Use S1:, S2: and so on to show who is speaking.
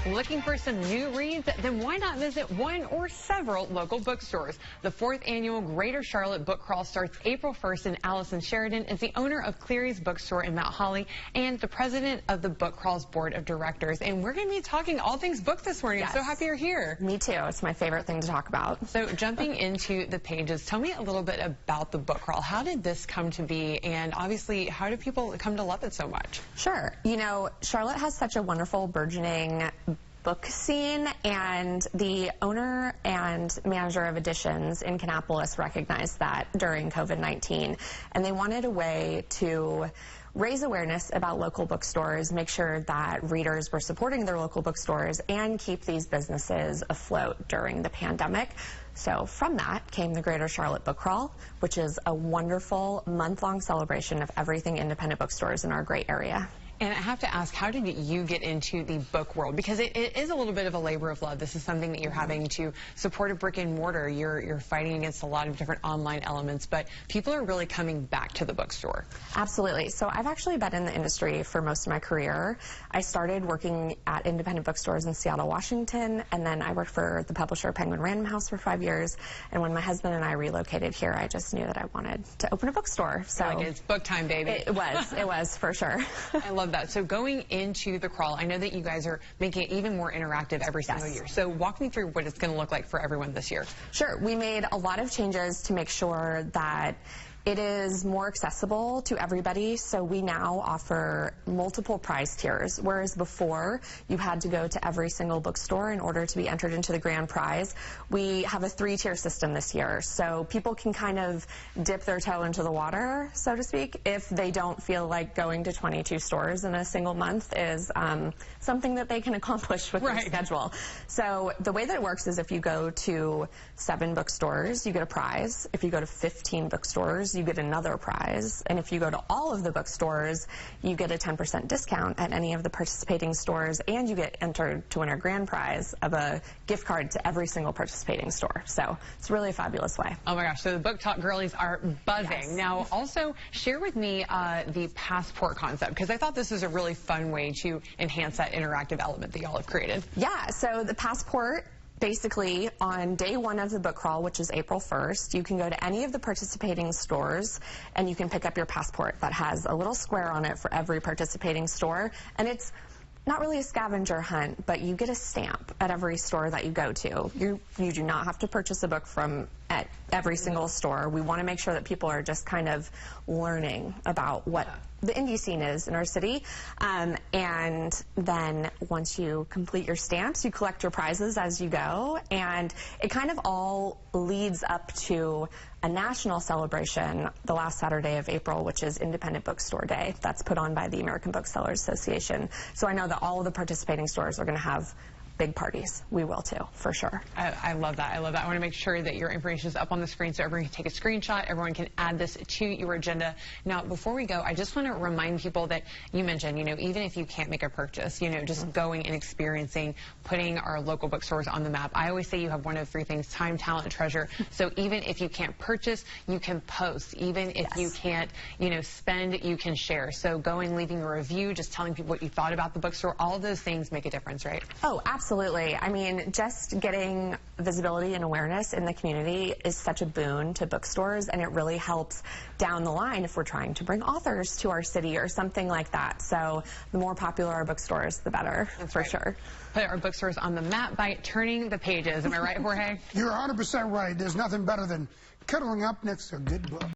S1: Looking for some new reads? Then why not visit one or several local bookstores? The 4th annual Greater Charlotte Book Crawl starts April 1st, and Allison Sheridan is the owner of Cleary's Bookstore in Mount Holly and the president of the Book Crawl's board of directors. And we're going to be talking all things book this morning.
S2: Yes.
S1: I'm so happy you're here.
S2: Me too. It's my favorite thing to talk about.
S1: So jumping into the pages, tell me a little bit about the Book Crawl. How did this come to be? And obviously, how do people come to love it so much?
S2: Sure. You know, Charlotte has such a wonderful burgeoning book scene, and the owner and manager of Editions in Kannapolis recognized that during COVID-19, and they wanted a way to raise awareness about local bookstores, make sure that readers were supporting their local bookstores, and keep these businesses afloat during the pandemic. So from that came the Greater Charlotte Book Crawl, which is a wonderful month-long celebration of everything independent bookstores in our great area.
S1: And I have to ask, how did you get into the book world? Because it is a little bit of a labor of love. This is something that you're having to support a brick and mortar. You're fighting against a lot of different online elements, but people are really coming back to the bookstore.
S2: Absolutely. So I've actually been in the industry for most of my career. I started working at independent bookstores in Seattle, Washington, and then I worked for the publisher Penguin Random House for 5 years. And when my husband and I relocated here, I just knew that I wanted to open a bookstore. So
S1: like it's book time, baby.
S2: It was for sure.
S1: I love that. So going into the crawl, I know that you guys are making it even more interactive every single year. So walk me through what it's going to look like for everyone this year.
S2: Sure. We made a lot of changes to make sure that it is more accessible to everybody. So we now offer multiple prize tiers, whereas before you had to go to every single bookstore in order to be entered into the grand prize. We have a 3-tier system this year, so people can kind of dip their toe into the water, so to speak, if they don't feel like going to 22 stores in a single month is something that they can accomplish with their schedule. So the way that it works is if you go to 7 bookstores, you get a prize. If you go to 15 bookstores, you get another prize. And if you go to all of the bookstores, you get a 10% discount at any of the participating stores, and you get entered to win a grand prize of a gift card to every single participating store. So it's really a fabulous way.
S1: Oh my gosh, so the Book Talk girlies are buzzing. Yes. Now also share with me the passport concept, because I thought this is a really fun way to enhance that interactive element that y'all have created.
S2: Yeah, so the passport, basically, on day 1 of the book crawl, which is April 1st, you can go to any of the participating stores and you can pick up your passport that has a little square on it for every participating store. And it's not really a scavenger hunt, but you get a stamp at every store that you go to. You do not have to purchase a book from at every single store. We want to make sure that people are just kind of learning about what the indie scene is in our city. And then once you complete your stamps, you collect your prizes as you go. And it kind of all leads up to a national celebration the last Saturday of April, which is Independent Bookstore Day. That's put on by the American Booksellers Association. So I know that all of the participating stores are going to have big parties. We will too, for sure.
S1: I love that. I love that. I want to make sure that your information is up on the screen so everyone can take a screenshot. Everyone can add this to your agenda. Now, before we go, I just want to remind people that you mentioned, even if you can't make a purchase, just going and experiencing, putting our local bookstores on the map. I always say you have one of 3 things: time, talent, and treasure. So even if you can't purchase, you can post. Even if you can't, spend, you can share. So going, leaving a review, just telling people what you thought about the bookstore, all of those things make a difference, right?
S2: Oh, absolutely. I mean, just getting visibility and awareness in the community is such a boon to bookstores, and it really helps down the line if we're trying to bring authors to our city or something like that. So the more popular our bookstores, the better. That's for sure.
S1: Put our bookstores on the map by turning the pages. Am I right, Jorge?
S3: You're 100% right. There's nothing better than cuddling up next to a good book.